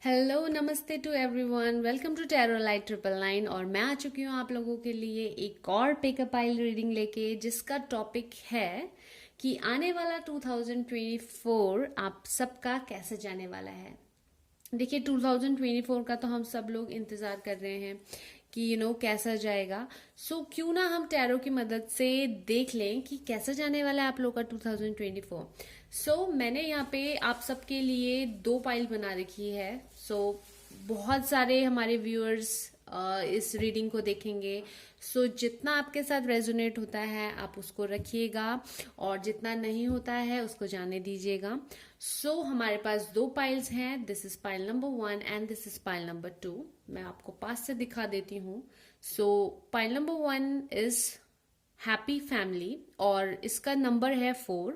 Hello नमस्ते to everyone, welcome to tarot light 999। और मैं आ चुकी हूँ आप लोगों के लिए एक और पिकअप आइल रीडिंग लेके, जिसका टॉपिक है कि आने वाला 2024 आप सबका कैसे जाने वाला है। देखिए 2024 का तो हम सब लोग इंतज़ार कर रहे हैं कि कैसा जाएगा। क्यों ना हम टैरो की मदद से देख लें कि कैसा जाने वाला है आप लोग का 2024। मैंने यहाँ पे आप सबके लिए दो पाइल बना रखी है। बहुत सारे हमारे व्यूअर्स इस रीडिंग को देखेंगे। जितना आपके साथ रेजोनेट होता है आप उसको रखिएगा, और जितना नहीं होता है उसको जाने दीजिएगा। हमारे पास दो पाइल्स हैं। This is pile number 1 and this is pile number 2। मैं आपको पास से दिखा देती हूँ। Pile number 1 is happy family और इसका नंबर है 4।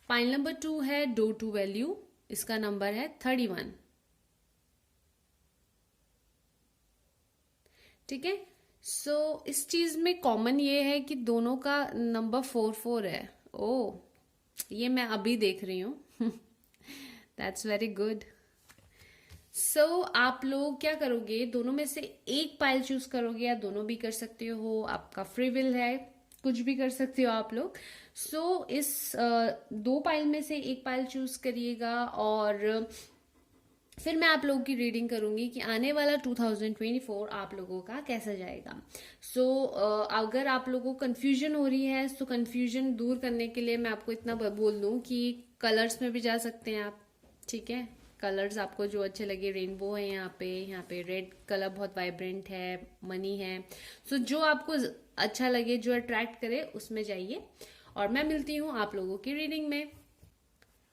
पाइल नंबर 2 है डो टू वैल्यू, इसका नंबर है 31। ठीक है। इस चीज में कॉमन ये है कि दोनों का नंबर 4 है। ओ, ये मैं अभी देख रही हूँ। That's very good. आप लोग क्या करोगे, दोनों में से एक पाइल चूज करोगे या दोनों भी कर सकते हो, आपका फ्री विल है, कुछ भी कर सकते हो आप लोग। इस दो पाइल में से एक पाइल चूज करिएगा, और फिर मैं आप लोगों की रीडिंग करूंगी कि आने वाला 2024 आप लोगों का कैसा जाएगा। अगर आप लोगों को कंफ्यूजन हो रही है तो कंफ्यूजन दूर करने के लिए मैं आपको इतना बोल दूं कि कलर्स में भी जा सकते हैं आप। ठीक है, कलर्स आपको जो अच्छे लगे, रेनबो है यहाँ पे रेड कलर बहुत वाइब्रेंट है, मनी है। जो आपको अच्छा लगे, जो अट्रैक्ट करे, उसमें जाइए। और मैं मिलती हूँ आप लोगों की रीडिंग में।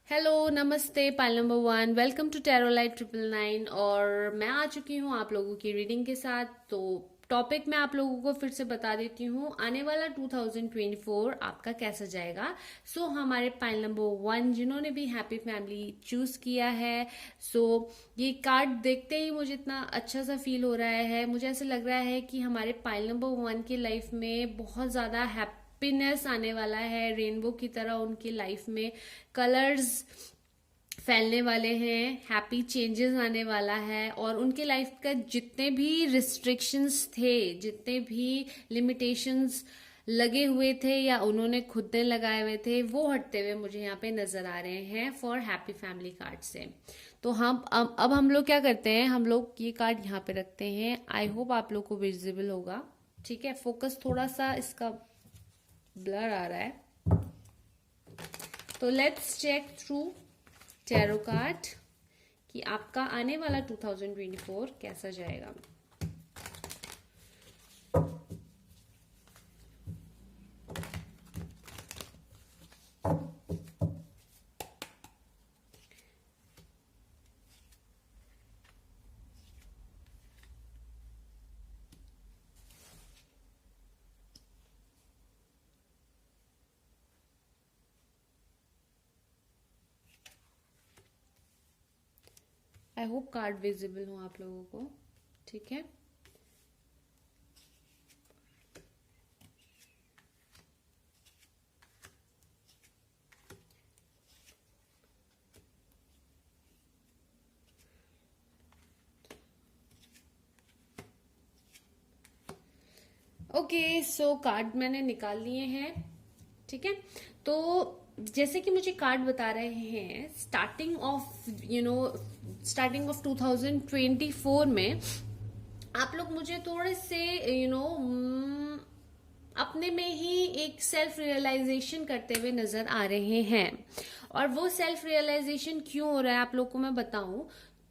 हेलो नमस्ते, pile number 1, welcome to tarot light 999। और मैं आ चुकी हूँ आप लोगों की रीडिंग के साथ। टॉपिक मैं आप लोगों को फिर से बता देती हूँ, आने वाला 2024 आपका कैसा जाएगा। हमारे पाइल नंबर 1 जिन्होंने भी हैप्पी फैमिली चूज किया है, ये कार्ड देखते ही मुझे इतना अच्छा सा फील हो रहा है। मुझे ऐसा लग रहा है कि हमारे पाइल नंबर 1 की लाइफ में बहुत ज्यादा हैप्पीनेस आने वाला है। रेनबो की तरह उनकी लाइफ में कलर्स फैलने वाले हैं, हैप्पी चेंजेस आने वाला है, और उनके लाइफ का जितने भी रिस्ट्रिक्शंस थे, जितने भी लिमिटेशंस लगे हुए थे या उन्होंने खुद ने लगाए हुए थे, वो हटते हुए मुझे यहाँ पे नजर आ रहे हैं फॉर हैप्पी फैमिली कार्ड से। हम अब हम लोग क्या करते हैं, हम लोग ये कार्ड यहाँ पे रखते हैं। आई होप आप लोग को विजिबल होगा। ठीक है, फोकस थोड़ा सा इसका ब्लर आ रहा है। तो let's check through tarot card कि आपका आने वाला 2024 कैसा जाएगा। आई होप कार्ड विजिबल हो आप लोगों को। ठीक है, ओके। कार्ड मैंने निकाल लिए हैं। ठीक है, तो जैसे कि मुझे कार्ड बता रहे हैं, स्टार्टिंग ऑफ 2024 में आप लोग मुझे थोड़े से अपने में ही एक सेल्फ रियलाइजेशन करते हुए नजर आ रहे हैं। और वो सेल्फ रियलाइजेशन क्यों हो रहा है आप लोग को मैं बताऊं,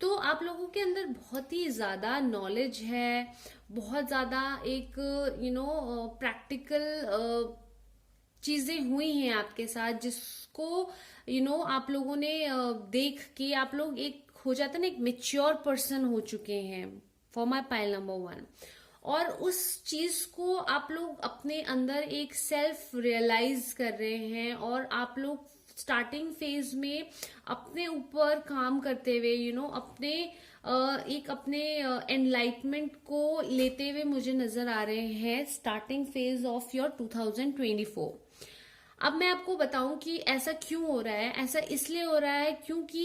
तो आप लोगों के अंदर बहुत ही ज्यादा नॉलेज है, बहुत ज्यादा एक प्रैक्टिकल चीजें हुई हैं आपके साथ, जिसको आप लोगों ने देख के आप लोग एक हो जाता है ना, एक मेच्योर पर्सन हो चुके हैं फॉर माई पाइल नंबर 1। और उस चीज को आप लोग अपने अंदर एक सेल्फ रियलाइज कर रहे हैं, और आप लोग स्टार्टिंग फेज में अपने ऊपर काम करते हुए अपने अपने एनलाइटमेंट को लेते हुए मुझे नजर आ रहे हैं स्टार्टिंग फेज ऑफ योर 2024। अब मैं आपको बताऊं कि ऐसा क्यों हो रहा है। ऐसा इसलिए हो रहा है क्योंकि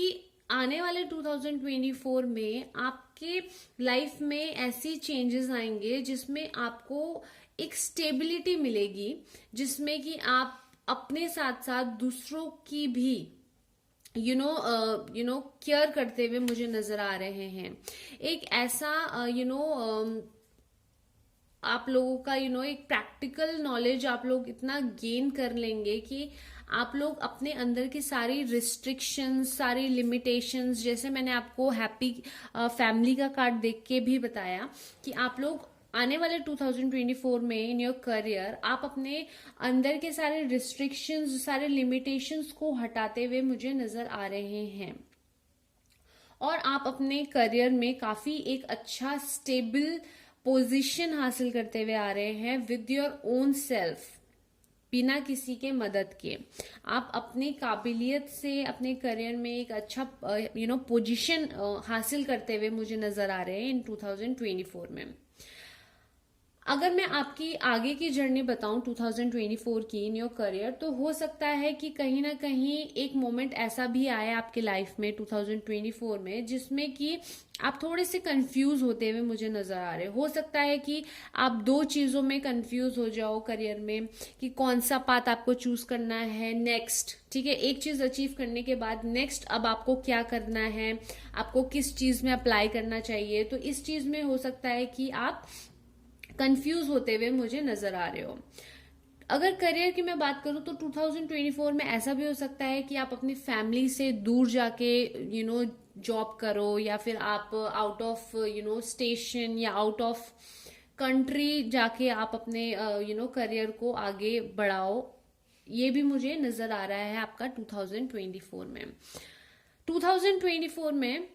आने वाले 2024 में आपके लाइफ में ऐसी चेंजेस आएंगे जिसमें आपको एक स्टेबिलिटी मिलेगी, जिसमें कि आप अपने साथ साथ दूसरों की भी केयर करते हुए मुझे नजर आ रहे हैं। एक ऐसा आप लोगों का एक प्रैक्टिकल नॉलेज आप लोग इतना गेन कर लेंगे कि आप लोग अपने अंदर की सारी रिस्ट्रिक्शंस, सारी लिमिटेशंस, जैसे मैंने आपको हैप्पी फैमिली का कार्ड देख के भी बताया कि आप लोग आने वाले 2024 में इन योर करियर आप अपने अंदर के सारे रिस्ट्रिक्शंस, सारे लिमिटेशंस को हटाते हुए मुझे नजर आ रहे हैं, और आप अपने करियर में काफी एक अच्छा स्टेबल पोजीशन हासिल करते हुए आ रहे हैं विद योर ओन सेल्फ, बिना किसी के मदद के। आप अपनी काबिलियत से अपने करियर में एक अच्छा पोजीशन हासिल करते हुए मुझे नजर आ रहे हैं इन 2024 में। अगर मैं आपकी आगे की जर्नी बताऊं 2024 की इन योर करियर, तो हो सकता है कि कहीं ना कहीं एक मोमेंट ऐसा भी आया आपके लाइफ में 2024 में जिसमें कि आप थोड़े से कंफ्यूज होते हुए मुझे नजर आ रहे हो सकता है कि आप दो चीजों में कंफ्यूज हो जाओ करियर में कि कौन सा पाथ आपको चूज करना है नेक्स्ट। ठीक है, एक चीज अचीव करने के बाद नेक्स्ट अब आपको क्या करना है, आपको किस चीज में अप्लाई करना चाहिए। तो इस चीज में हो सकता है कि आप कंफ्यूज होते हुए मुझे नजर आ रहे हो। अगर करियर की मैं बात करूं तो 2024 में ऐसा भी हो सकता है कि आप अपनी फैमिली से दूर जाके जॉब करो, या फिर आप आउट ऑफ स्टेशन या आउट ऑफ कंट्री जाके आप अपने करियर को आगे बढ़ाओ। ये भी मुझे नजर आ रहा है आपका 2024 में। 2024 में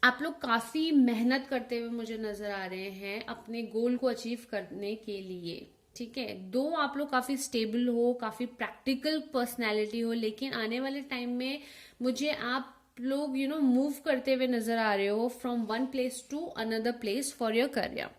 आप लोग काफी मेहनत करते हुए मुझे नजर आ रहे हैं अपने गोल को अचीव करने के लिए। ठीक है, दो आप लोग काफी स्टेबल हो, काफी प्रैक्टिकल पर्सनैलिटी हो, लेकिन आने वाले टाइम में मुझे आप लोग मूव करते हुए नजर आ रहे हो from one place to another place for your career.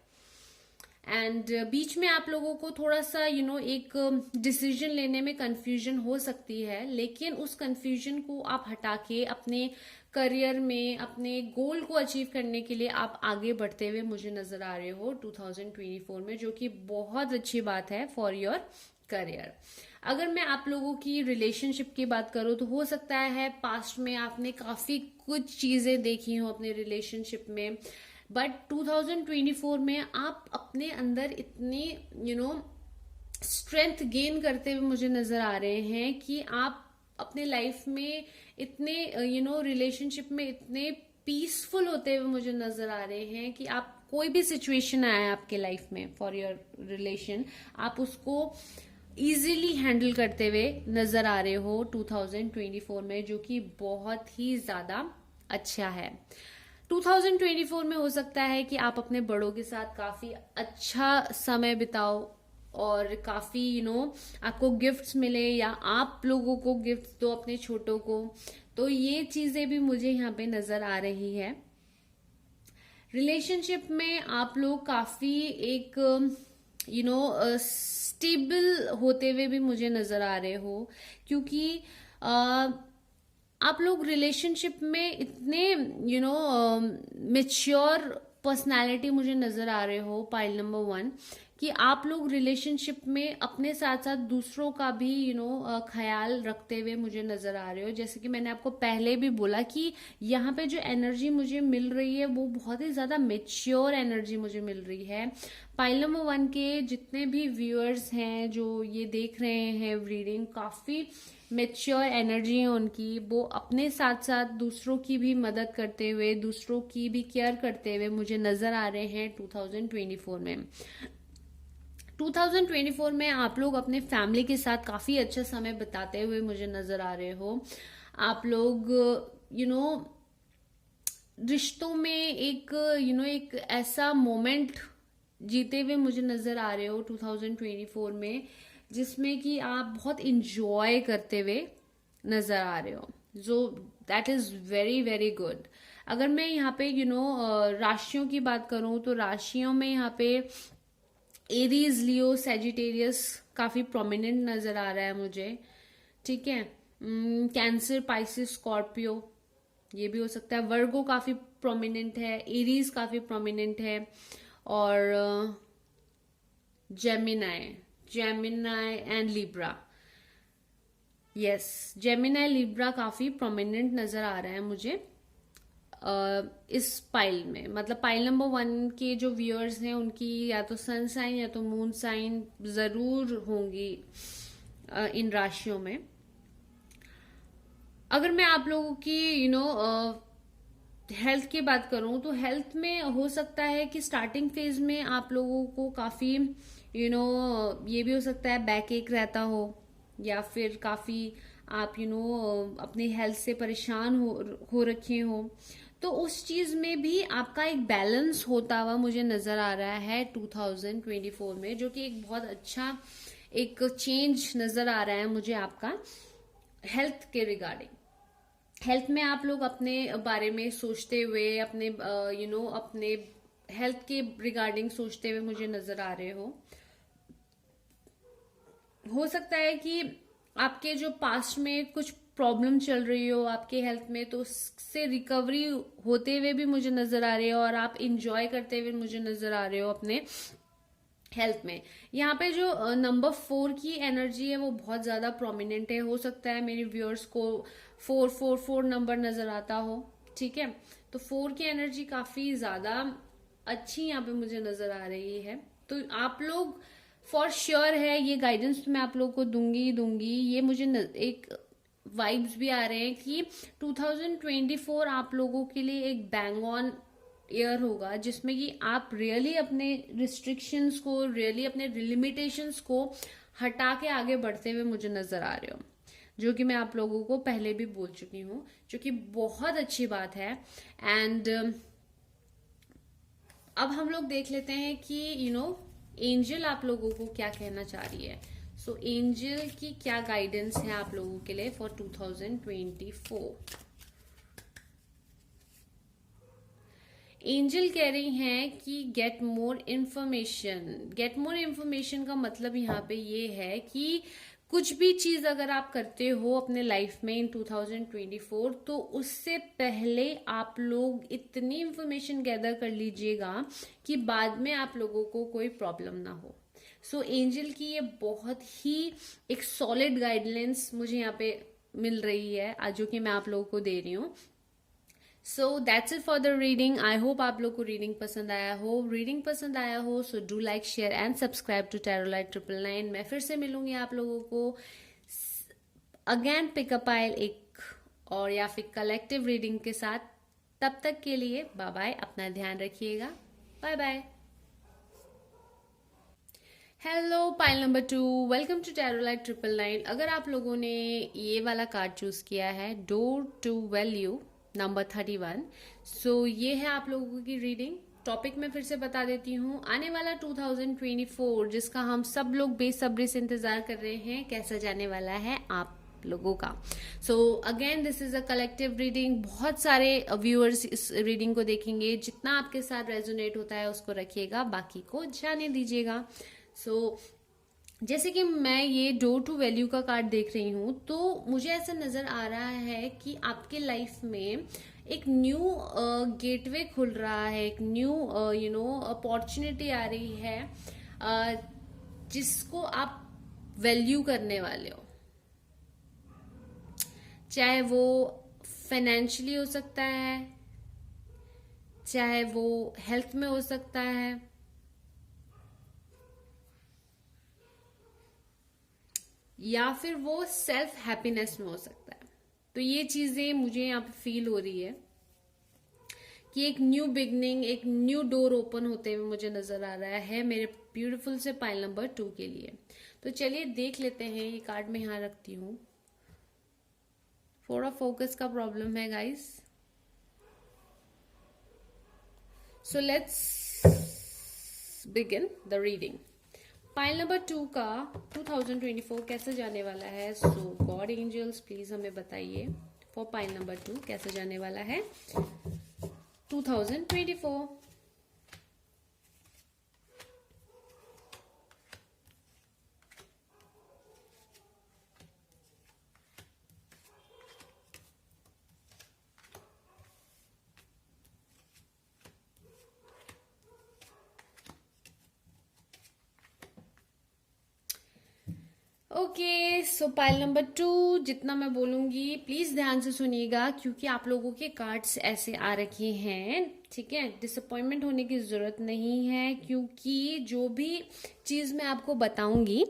And बीच में आप लोगों को थोड़ा सा एक डिसीजन लेने में कंफ्यूजन हो सकती है, लेकिन उस कंफ्यूजन को आप हटा के अपने करियर में अपने गोल को अचीव करने के लिए आप आगे बढ़ते हुए मुझे नजर आ रहे हो 2024 में, जो कि बहुत अच्छी बात है फॉर योर करियर। अगर मैं आप लोगों की रिलेशनशिप की बात करूं तो हो सकता है पास्ट में आपने काफी कुछ चीजें देखी हो अपने रिलेशनशिप में, बट 2024 में आप अपने अंदर इतनी स्ट्रेंथ गेन करते हुए मुझे नजर आ रहे हैं कि आप अपने लाइफ में इतने रिलेशनशिप में इतने पीसफुल होते हुए मुझे नजर आ रहे हैं कि आप कोई भी सिचुएशन आया आपके लाइफ में फॉर योर रिलेशन, आप उसको इजीली हैंडल करते हुए नजर आ रहे हो 2024 में, जो कि बहुत ही ज्यादा अच्छा है। 2024 में हो सकता है कि आप अपने बड़ों के साथ काफी अच्छा समय बिताओ और काफी आपको गिफ्ट्स मिले, या आप लोगों को गिफ्ट्स दो अपने छोटों को। तो ये चीजें भी मुझे यहाँ पे नजर आ रही है। रिलेशनशिप में आप लोग काफी एक स्टेबल होते हुए भी मुझे नजर आ रहे हो, क्योंकि आप लोग रिलेशनशिप में इतने मेच्योर पर्सनालिटी मुझे नजर आ रहे हो पाइल नंबर 1, कि आप लोग रिलेशनशिप में अपने साथ साथ दूसरों का भी ख्याल रखते हुए मुझे नजर आ रहे हो। जैसे कि मैंने आपको पहले भी बोला कि यहाँ पे जो एनर्जी मुझे मिल रही है वो बहुत ही ज्यादा मेच्योर एनर्जी मुझे मिल रही है। पाइल नंबर 1 के जितने भी व्यूअर्स हैं जो ये देख रहे हैं रीडिंग, काफी मेच्योर एनर्जी है उनकी। वो अपने साथ साथ दूसरों की भी मदद करते हुए, दूसरों की भी केयर करते हुए मुझे नजर आ रहे हैं 2024 में। 2024 में आप लोग अपने फैमिली के साथ काफी अच्छा समय बिताते हुए मुझे नजर आ रहे हो। आप लोग रिश्तों में एक ऐसा मोमेंट जीते हुए मुझे नजर आ रहे हो 2024 में, जिसमें कि आप बहुत इंजॉय करते हुए नजर आ रहे हो, जो that is very very good. अगर मैं यहाँ पे राशियों की बात करूं तो राशियों में यहाँ पे एरीज, लियो, सैजिटेरियस काफी प्रोमिनेंट नजर आ रहा है मुझे। ठीक है, कैंसर, पाइसिस, स्कॉर्पियो, ये भी हो सकता है। वर्गो काफी प्रोमिनेंट है, एरीज काफी प्रोमिनेंट है, और Gemini, Gemini and Libra. Yes, Gemini Libra काफी प्रोमिनेंट नजर आ रहा है मुझे इस पाइल में। मतलब पाइल नंबर 1 के जो व्यूअर्स हैं उनकी या तो सन साइन या तो मून साइन जरूर होंगी इन राशियों में। अगर मैं आप लोगों की हेल्थ की बात करूं तो हेल्थ में हो सकता है कि स्टार्टिंग फेज में आप लोगों को काफी ये भी हो सकता है बैक एक रहता हो, या फिर काफी आप अपनी हेल्थ से परेशान हो रखे हो। तो उस चीज में भी आपका एक बैलेंस होता हुआ मुझे नजर आ रहा है 2024 में, जो कि एक बहुत अच्छा एक चेंज नजर आ रहा है मुझे आपका हेल्थ के रिगार्डिंग। हेल्थ में आप लोग अपने बारे में सोचते हुए, अपने अपने हेल्थ के रिगार्डिंग सोचते हुए मुझे नजर आ रहे हो सकता है कि आपके जो पास्ट में कुछ प्रॉब्लम चल रही हो आपके हेल्थ में, तो उससे रिकवरी होते हुए भी मुझे नजर आ रही है, और आप इंजॉय करते हुए मुझे नजर आ रहे हो अपने हेल्थ में। यहाँ पे जो नंबर 4 की एनर्जी है वो बहुत ज्यादा प्रोमिनेंट है। हो सकता है मेरे व्यूअर्स को 444 नंबर नजर आता हो, ठीक है। तो 4 की एनर्जी काफी ज्यादा अच्छी यहाँ पे मुझे नजर आ रही है। तो आप लोग फॉर श्योर है, ये गाइडेंस मैं आप लोग को दूंगी। ये मुझे एक वाइब्स भी आ रहे हैं कि 2024 आप लोगों के लिए एक बैंग ऑन ईयर होगा, जिसमें कि आप रियली अपने रिस्ट्रिक्शंस को, रियली अपने लिमिटेशंस को हटा के आगे बढ़ते हुए मुझे नजर आ रहे हो, जो कि मैं आप लोगों को पहले भी बोल चुकी हूँ, जो कि बहुत अच्छी बात है। एंड अब हम लोग देख लेते हैं कि एंजल आप लोगों को क्या कहना चाह रही है। सो एंजल की क्या गाइडेंस है आप लोगों के लिए फॉर 2024। एंजल कह रही हैं कि get more information. Get more information का मतलब यहाँ पे ये है कि कुछ भी चीज अगर आप करते हो अपने लाइफ में इन 2024, तो उससे पहले आप लोग इतनी इन्फॉर्मेशन गैदर कर लीजिएगा कि बाद में आप लोगों को कोई प्रॉब्लम ना हो। सो एंजल की ये बहुत ही एक सॉलिड गाइडलाइंस मुझे यहाँ पे मिल रही है, जो कि मैं आप लोगों को दे रही हूँ। So that's it for the reading. I hope आप लोग को रीडिंग पसंद आया हो। रीडिंग पसंद आया हो so do like, share and subscribe to Tarolite 999। मैं फिर से मिलूंगी आप लोगों को अगेन पिकअप आइल एक और या फिर कलेक्टिव रीडिंग के साथ। तब तक के लिए बाय बाय, अपना ध्यान रखिएगा, bye bye. Hello pile number 2, welcome to Tarolite 999। अगर आप लोगों ने ये वाला कार्ड चूज किया है, डोर टू वैल्यू नंबर 31, सो ये है आप लोगों की रीडिंग। टॉपिक मैं फिर से बता देती हूँ। आने वाला 2024 जिसका हम सब लोग बेसब्री से इंतजार कर रहे हैं, कैसा जाने वाला है आप लोगों का। So again this is a collective reading. बहुत सारे व्यूअर्स इस रीडिंग को देखेंगे। जितना आपके साथ रेजोनेट होता है उसको रखिएगा, बाकी को जाने दीजिएगा। सो जैसे कि मैं ये डोर टू वैल्यू का कार्ड देख रही हूँ, तो मुझे ऐसा नजर आ रहा है कि आपके लाइफ में एक न्यू गेटवे खुल रहा है, एक न्यू अपॉर्चुनिटी आ रही है, जिसको आप वैल्यू करने वाले हो। चाहे वो फाइनेंशियली हो सकता है, चाहे वो हेल्थ में हो सकता है, या फिर वो सेल्फ हैप्पीनेस में हो सकता है। तो ये चीजें मुझे यहाँ पे फील हो रही है कि एक न्यू बिगनिंग, एक न्यू डोर ओपन होते हुए मुझे नजर आ रहा है मेरे ब्यूटीफुल से पाइल नंबर 2 के लिए। तो चलिए देख लेते हैं। ये कार्ड मैं यहाँ रखती हूँ। थोड़ा फोकस का प्रॉब्लम है guys, so let's begin the reading. Pile number 2 का 2024 कैसे जाने वाला है। सो गॉड एंजल्स प्लीज हमें बताइए फॉर पाइल नंबर 2 कैसे जाने वाला है 2024। ओके, सो पाइल नंबर 2, जितना मैं बोलूंगी प्लीज ध्यान से सुनिएगा, क्योंकि आप लोगों के कार्ड्स ऐसे आ रखे हैं, ठीक है। डिसअपॉइंटमेंट होने की जरूरत नहीं है, क्योंकि जो भी चीज मैं आपको बताऊंगी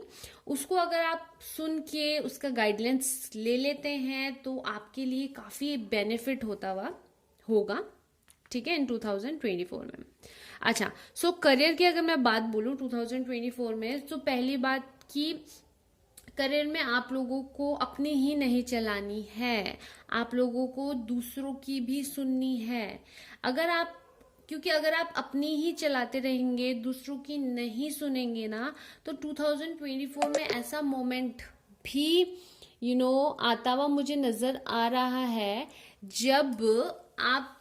उसको अगर आप सुन के उसका गाइडलाइंस ले लेते हैं तो आपके लिए काफी बेनिफिट होता हुआ होगा, ठीक है, इन 2024 में। अच्छा, सो करियर की अगर मैं बात बोलूं 2024 में, तो पहली बात की करियर में आप लोगों को अपनी ही नहीं चलानी है, आप लोगों को दूसरों की भी सुननी है। अगर आप क्योंकि अगर आप अपनी ही चलाते रहेंगे, दूसरों की नहीं सुनेंगे ना, तो 2024 में ऐसा मोमेंट भी आता हुआ मुझे नजर आ रहा है, जब आप,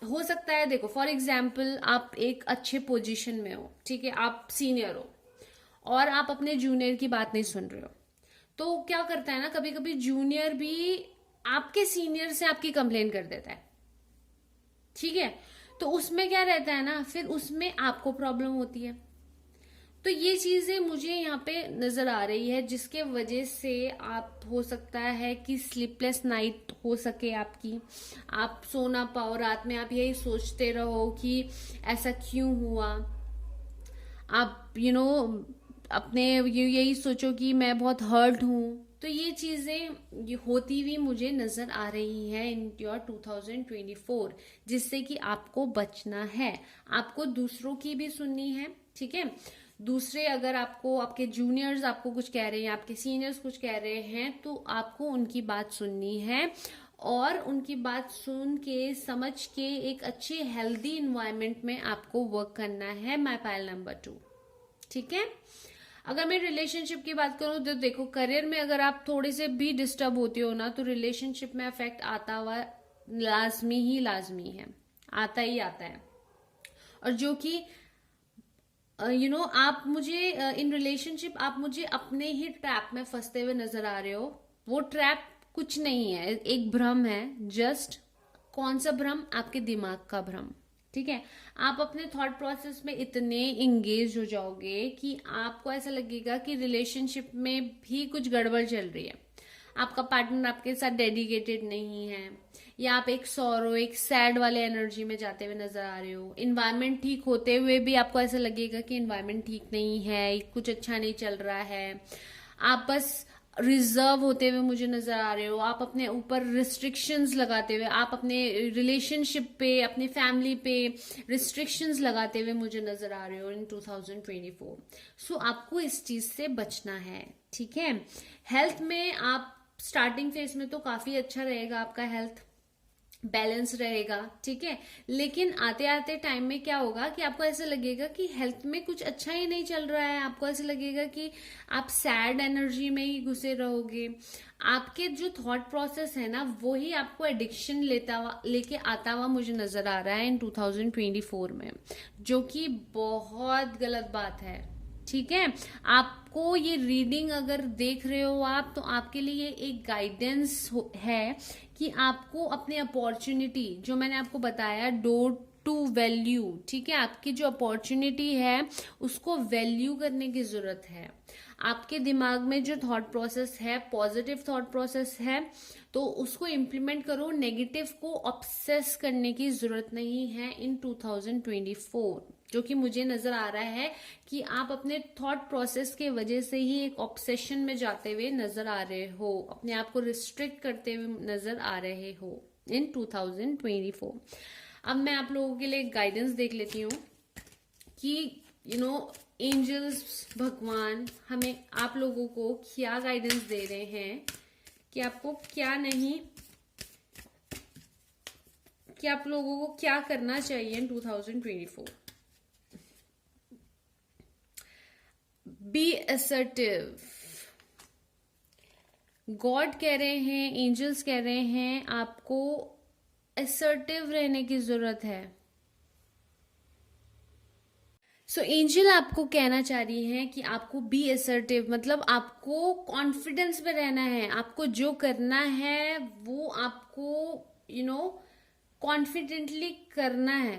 हो सकता है, देखो फॉर एग्जाम्पल आप एक अच्छे पोजीशन में हो, ठीक है, आप सीनियर हो और आप अपने जूनियर की बात नहीं सुन रहे हो, तो क्या करता है ना, कभी कभी जूनियर भी आपके सीनियर से आपकी कंप्लेन कर देता है, ठीक है। तो उसमें क्या रहता है ना, फिर उसमें आपको प्रॉब्लम होती है। तो ये चीजें मुझे यहाँ पे नजर आ रही है, जिसके वजह से आप, हो सकता है कि स्लीपलेस नाइट हो सके आपकी, आप सो ना पाओ रात में, आप यही सोचते रहो कि ऐसा क्यों हुआ, आप अपने यही सोचो कि मैं बहुत हर्ट हूं। तो ये चीजें ये होती हुई मुझे नजर आ रही है इन योर 2024, जिससे कि आपको बचना है, आपको दूसरों की भी सुननी है, ठीक है। दूसरे अगर आपको, आपके जूनियर्स आपको कुछ कह रहे हैं, आपके सीनियर्स कुछ कह रहे हैं, तो आपको उनकी बात सुननी है, और उनकी बात सुन के समझ के एक अच्छे हेल्दी इन्वायरमेंट में आपको वर्क करना है, माय पाइल नंबर 2, ठीक है। अगर मैं रिलेशनशिप की बात करूं तो देखो, करियर में अगर आप थोड़े से भी डिस्टर्ब होते हो ना, तो रिलेशनशिप में अफेक्ट आता हुआ लाजमी है, आता ही आता है। और जो कि आप मुझे इन रिलेशनशिप आप मुझे अपने ही ट्रैप में फंसते हुए नजर आ रहे हो। वो ट्रैप कुछ नहीं है, एक भ्रम है, जस्ट कौन सा भ्रम, आपके दिमाग का भ्रम, ठीक है। आप अपने थॉट प्रोसेस में इतने इंगेज हो जाओगे कि आपको ऐसा लगेगा कि रिलेशनशिप में भी कुछ गड़बड़ चल रही है, आपका पार्टनर आपके साथ डेडिकेटेड नहीं है, या आप एक सौरो, एक सैड वाले एनर्जी में जाते हुए नजर आ रहे हो। इन्वायरमेंट ठीक होते हुए भी आपको ऐसा लगेगा कि इन्वायरमेंट ठीक नहीं है, कुछ अच्छा नहीं चल रहा है, आप बस रिजर्व होते हुए मुझे नजर आ रहे हो, आप अपने ऊपर रिस्ट्रिक्शंस लगाते हुए, आप अपने रिलेशनशिप पे, अपने फैमिली पे रिस्ट्रिक्शंस लगाते हुए मुझे नजर आ रहे हो इन 2024। सो आपको इस चीज से बचना है, ठीक है। हेल्थ में आप स्टार्टिंग फेज में तो काफी अच्छा रहेगा, आपका हेल्थ बैलेंस रहेगा, ठीक है। लेकिन आते आते टाइम में क्या होगा कि आपको ऐसा लगेगा कि हेल्थ में कुछ अच्छा ही नहीं चल रहा है, आपको ऐसा लगेगा कि आप सैड एनर्जी में ही घुसे रहोगे। आपके जो थॉट प्रोसेस है ना, वो ही आपको एडिक्शन लेके आता हुआ मुझे नजर आ रहा है इन 2024 में, जो कि बहुत गलत बात है, ठीक है। आपको ये रीडिंग अगर देख रहे हो आप, तो आपके लिए एक गाइडेंस है कि आपको अपने अपॉर्चुनिटी, जो मैंने आपको बताया, डोर टू वैल्यू, ठीक है, आपकी जो अपॉर्चुनिटी है उसको वैल्यू करने की जरूरत है। आपके दिमाग में जो थॉट प्रोसेस है, पॉजिटिव थॉट प्रोसेस है, तो उसको इम्प्लीमेंट करो, नेगेटिव को ऑब्सेस करने की जरूरत नहीं है इन 2024, जो कि मुझे नजर आ रहा है कि आप अपने थॉट प्रोसेस के वजह से ही एक ऑब्सेशन में जाते हुए नजर आ रहे हो, अपने आप को रिस्ट्रिक्ट करते हुए नजर आ रहे हो इन 2024। अब मैं आप लोगों के लिए गाइडेंस देख लेती हूँ कि एंजल्स, भगवान हमें, आप लोगों को क्या गाइडेंस दे रहे हैं, कि आपको क्या नहीं, कि आप लोगों को क्या करना चाहिए इन 2024। बी असर्टिव, गॉड कह रहे हैं, एंजल्स कह रहे हैं, आपको असर्टिव रहने की जरूरत है। सो एंजल आपको कहना चाह रही है कि आपको बी असर्टिव, मतलब आपको कॉन्फिडेंस में रहना है, आपको जो करना है वो आपको कॉन्फिडेंटली करना है,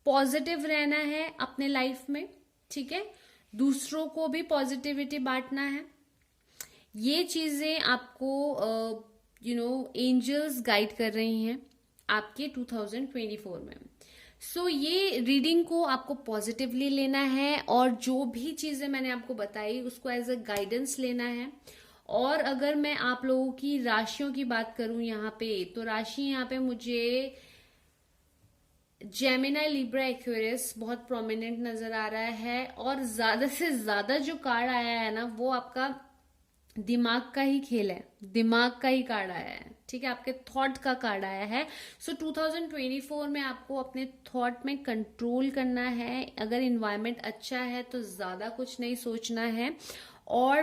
पॉजिटिव रहना है अपने लाइफ में, ठीक है। दूसरों को भी पॉजिटिविटी बांटना है। ये चीजें आपको एंजल्स गाइड कर रही हैं आपके 2024 में। सो ये रीडिंग को आपको पॉजिटिवली लेना है और जो भी चीजें मैंने आपको बताई उसको एज अ गाइडेंस लेना है। और अगर मैं आप लोगों की राशियों की बात करूं यहाँ पे, तो राशि यहाँ पे मुझे जेमिनी, लिब्रा, एक्वेरियस बहुत प्रोमिनेंट नजर आ रहा है। और ज्यादा से ज्यादा जो कार्ड आया है ना, वो आपका दिमाग का ही खेल है, दिमाग का ही कार्ड आया है, ठीक है, आपके थॉट का कार्ड आया है। सो 2024 में आपको अपने थॉट में कंट्रोल करना है। अगर इन्वायरमेंट अच्छा है तो ज्यादा कुछ नहीं सोचना है और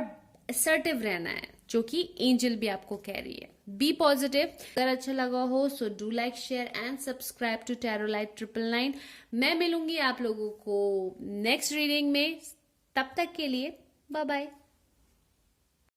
असर्टिव रहना है, जो कि एंजल भी आपको कह रही है। Be positive. अगर अच्छा लगा हो so do like, share and subscribe to Tarolite 999। मैं मिलूंगी आप लोगों को नेक्स्ट रीडिंग में, तब तक के लिए बाय बाय।